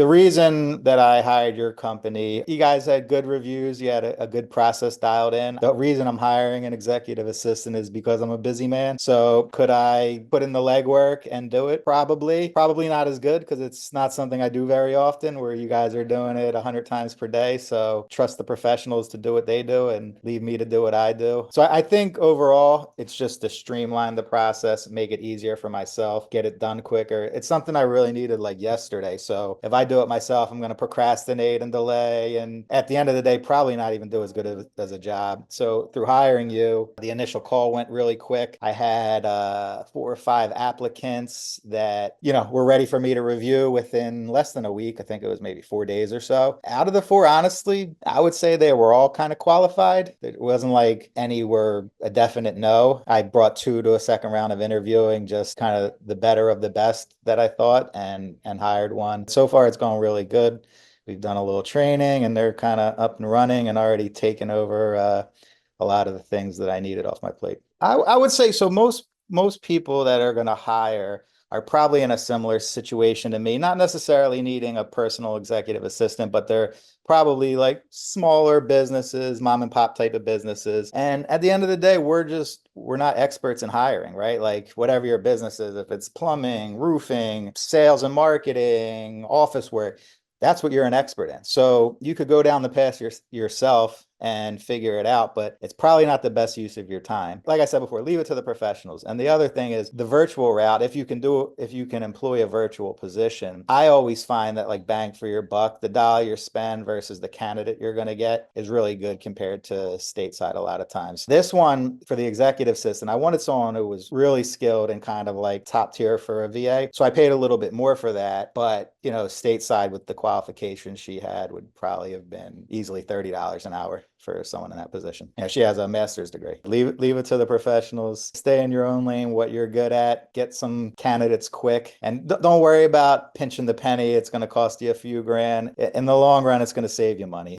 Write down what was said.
the reason that I hired your company, you guys had good reviews, you had a good process dialed in. The reason I'm hiring an executive assistant is because I'm a busy man. So could I put in the legwork and do it? Probably. Probably not as good because it's not something I do very often where you guys are doing it 100 times per day. So trust the professionals to do what they do and leave me to do what I do. So I think overall, it's just to streamline the process, make it easier for myself, get it done quicker. It's something I really needed like yesterday. So if I do it myself, I'm going to procrastinate and delay. And at the end of the day, probably not even do as good as a job. So through hiring you, the initial call went really quick. I had 4 or 5 applicants that, were ready for me to review within less than a week. I think it was maybe 4 days or so. Out of the four, honestly, I would say they were all kind of qualified. It wasn't like any were a definite no. I brought 2 to a second round of interviewing, just kind of the better of the best that I thought, and hired one. So far, it's going really good. We've done a little training and they're kind of up and running and already taken over a lot of the things that I needed off my plate. I would say so. Most people that are going to hire are probably in a similar situation to me, not necessarily needing a personal executive assistant, but they're probably like smaller businesses, mom and pop type of businesses. And at the end of the day, we're not experts in hiring, right? Like whatever your business is, if it's plumbing, roofing, sales and marketing, office work, that's what you're an expert in. So you could go down the path yourself and figure it out, but it's probably not the best use of your time. Like I said before, leave it to the professionals. And the other thing is the virtual route. If you can employ a virtual position, I always find that like bang for your buck, the dollar you spend versus the candidate you're going to get is really good compared to stateside a lot of times. This one for the executive assistant, I wanted someone who was really skilled and kind of like top tier for a VA. So I paid a little bit more for that, but stateside with the qualifications she had would probably have been easily $30 an hour for someone in that position. She has a master's degree. Leave it to the professionals. Stay in your own lane, what you're good at. Get some candidates quick, and don't worry about pinching the penny. It's going to cost you a few grand. In the long run, it's going to save you money.